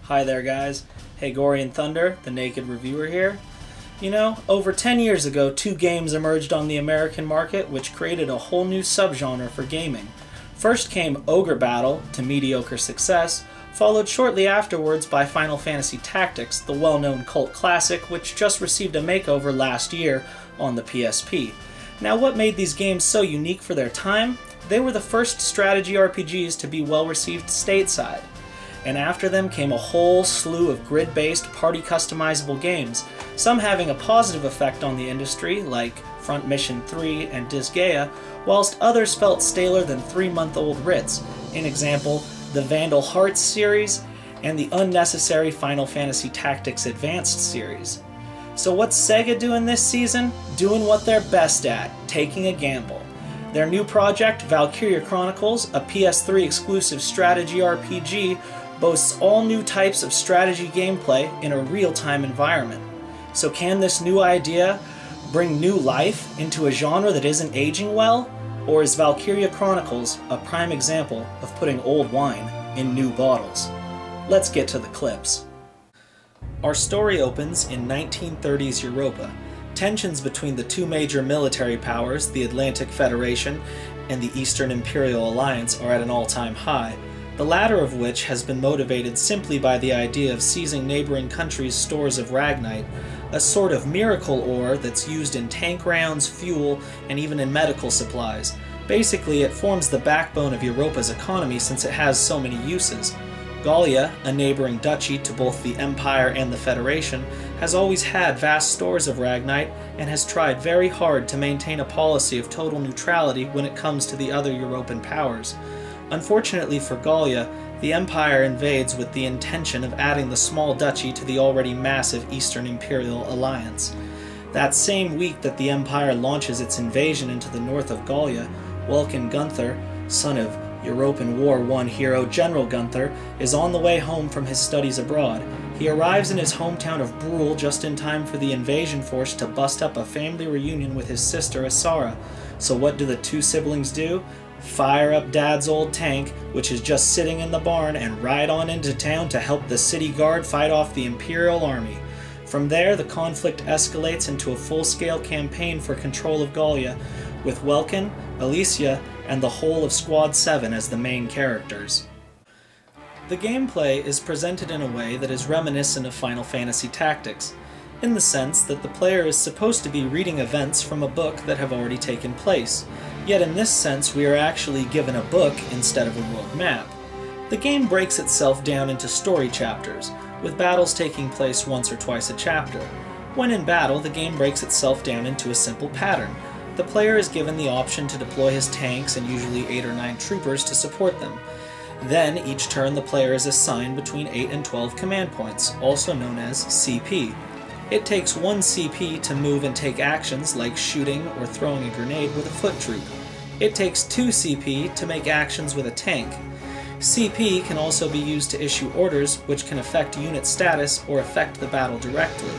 Hi there guys, hey Gory and Thunder, the Naked Reviewer here. You know, over 10 years ago, two games emerged on the American market which created a whole new subgenre for gaming. First came Ogre Battle, to mediocre success, followed shortly afterwards by Final Fantasy Tactics, the well-known cult classic which just received a makeover last year on the PSP. Now what made these games so unique for their time? They were the first strategy RPGs to be well received stateside. And after them came a whole slew of grid-based, party-customizable games, some having a positive effect on the industry, like Front Mission 3 and Disgaea, whilst others felt staler than 3-month-old writs, in example, the Vandal Hearts series and the unnecessary Final Fantasy Tactics Advanced series. So what's Sega doing this season? Doing what they're best at, taking a gamble. Their new project, Valkyria Chronicles, a PS3 exclusive strategy RPG, boasts all new types of strategy gameplay in a real-time environment. So can this new idea bring new life into a genre that isn't aging well? Or is Valkyria Chronicles a prime example of putting old wine in new bottles? Let's get to the clips. Our story opens in 1930s Europa. Tensions between the two major military powers, the Atlantic Federation and the Eastern Imperial Alliance, are at an all-time high, the latter of which has been motivated simply by the idea of seizing neighboring countries' stores of ragnite, a sort of miracle ore that's used in tank rounds, fuel, and even in medical supplies. Basically, it forms the backbone of Europa's economy since it has so many uses. Gallia, a neighboring duchy to both the Empire and the Federation, has always had vast stores of ragnite and has tried very hard to maintain a policy of total neutrality when it comes to the other European powers. Unfortunately for Gallia, the Empire invades with the intention of adding the small duchy to the already massive Eastern Imperial Alliance. That same week that the Empire launches its invasion into the north of Gallia, Welkin Gunther, son of European War I hero General Gunther, is on the way home from his studies abroad. He arrives in his hometown of Brule just in time for the invasion force to bust up a family reunion with his sister Asara. So what do the two siblings do? Fire up Dad's old tank, which is just sitting in the barn, and ride on into town to help the city guard fight off the Imperial Army. From there, the conflict escalates into a full-scale campaign for control of Gallia, with Welkin, Alicia, and the whole of Squad 7 as the main characters. The gameplay is presented in a way that is reminiscent of Final Fantasy Tactics, in the sense that the player is supposed to be reading events from a book that have already taken place. Yet in this sense, we are actually given a book instead of a world map. The game breaks itself down into story chapters, with battles taking place once or twice a chapter. When in battle, the game breaks itself down into a simple pattern. The player is given the option to deploy his tanks and usually 8 or 9 troopers to support them. Then, each turn the player is assigned between 8 and 12 command points, also known as CP. It takes 1 CP to move and take actions like shooting or throwing a grenade with a foot troop. It takes 2 CP to make actions with a tank. CP can also be used to issue orders which can affect unit status or affect the battle directly.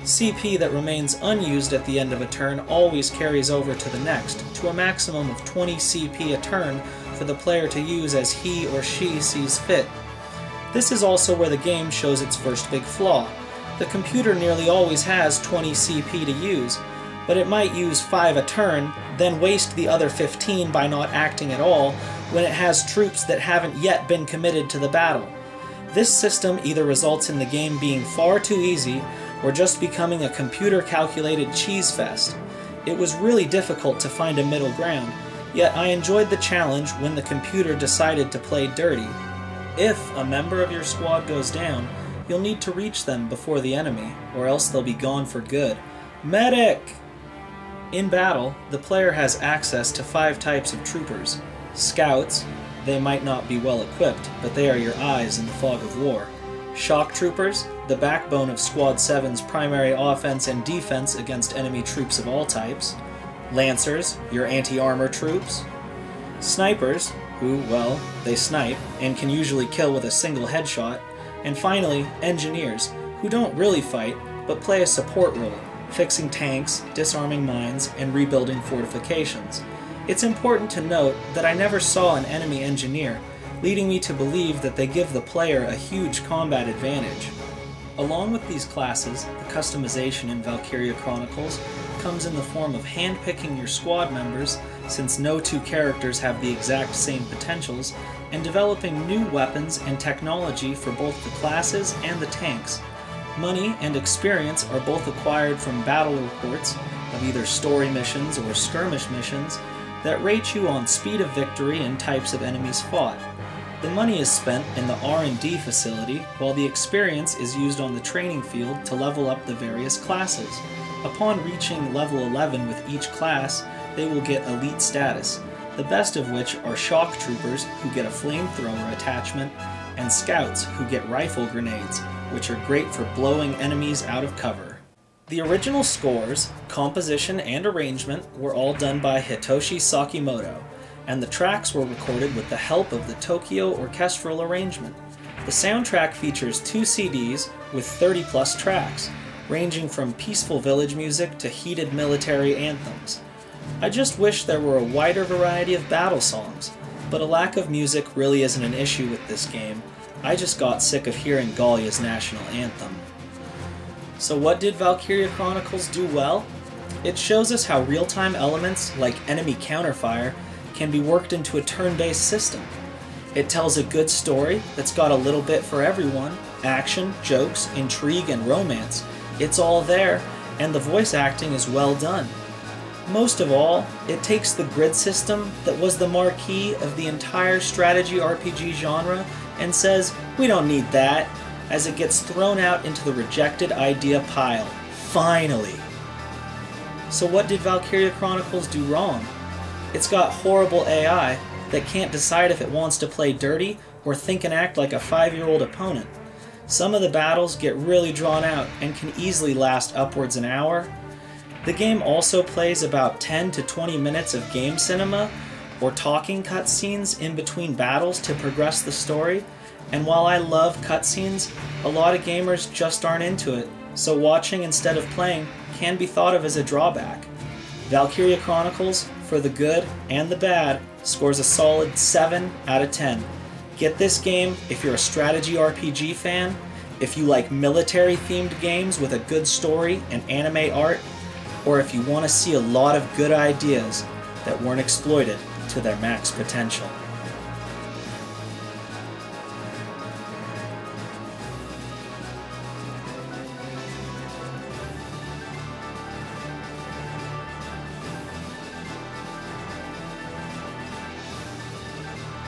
CP that remains unused at the end of a turn always carries over to the next, to a maximum of 20 CP a turn for the player to use as he or she sees fit. This is also where the game shows its first big flaw. The computer nearly always has 20 CP to use, but it might use 5 a turn, then waste the other 15 by not acting at all when it has troops that haven't yet been committed to the battle. This system either results in the game being far too easy or just becoming a computer-calculated cheese fest. It was really difficult to find a middle ground, yet I enjoyed the challenge when the computer decided to play dirty. If a member of your squad goes down, you'll need to reach them before the enemy, or else they'll be gone for good. Medic! In battle, the player has access to 5 types of troopers. Scouts, they might not be well equipped, but they are your eyes in the fog of war. Shock troopers, the backbone of Squad 7's primary offense and defense against enemy troops of all types. Lancers, your anti-armor troops. Snipers, who, well, they snipe, and can usually kill with a single headshot. And finally, engineers, who don't really fight, but play a support role, fixing tanks, disarming mines, and rebuilding fortifications. It's important to note that I never saw an enemy engineer. leading me to believe that they give the player a huge combat advantage. Along with these classes, the customization in Valkyria Chronicles comes in the form of handpicking your squad members, since no two characters have the exact same potentials, and developing new weapons and technology for both the classes and the tanks. Money and experience are both acquired from battle reports of either story missions or skirmish missions that rate you on speed of victory and types of enemies fought. The money is spent in the R&D facility, while the experience is used on the training field to level up the various classes. Upon reaching level 11 with each class, they will get elite status, the best of which are shock troopers, who get a flamethrower attachment, and scouts, who get rifle grenades, which are great for blowing enemies out of cover. The original scores, composition, and arrangement were all done by Hitoshi Sakimoto, and the tracks were recorded with the help of the Tokyo Orchestral Arrangement. The soundtrack features 2 CDs with 30+ tracks, ranging from peaceful village music to heated military anthems. I just wish there were a wider variety of battle songs, but a lack of music really isn't an issue with this game. I just got sick of hearing Gallia's national anthem. So what did Valkyria Chronicles do well? It shows us how real-time elements, like enemy counterfire, can be worked into a turn-based system. It tells a good story that's got a little bit for everyone: action, jokes, intrigue, and romance. It's all there, and the voice acting is well done. Most of all, it takes the grid system that was the marquee of the entire strategy RPG genre and says, we don't need that, as it gets thrown out into the rejected idea pile. Finally! So what did Valkyria Chronicles do wrong? It's got horrible AI that can't decide if it wants to play dirty or think and act like a 5-year-old opponent. Some of the battles get really drawn out and can easily last upwards an hour. The game also plays about 10 to 20 minutes of game cinema or talking cutscenes in between battles to progress the story, and while I love cutscenes, a lot of gamers just aren't into it, so watching instead of playing can be thought of as a drawback. Valkyria Chronicles, for the good and the bad, scores a solid 7 out of 10. Get this game if you're a strategy RPG fan, if you like military-themed games with a good story and anime art, or if you want to see a lot of good ideas that weren't exploited to their max potential.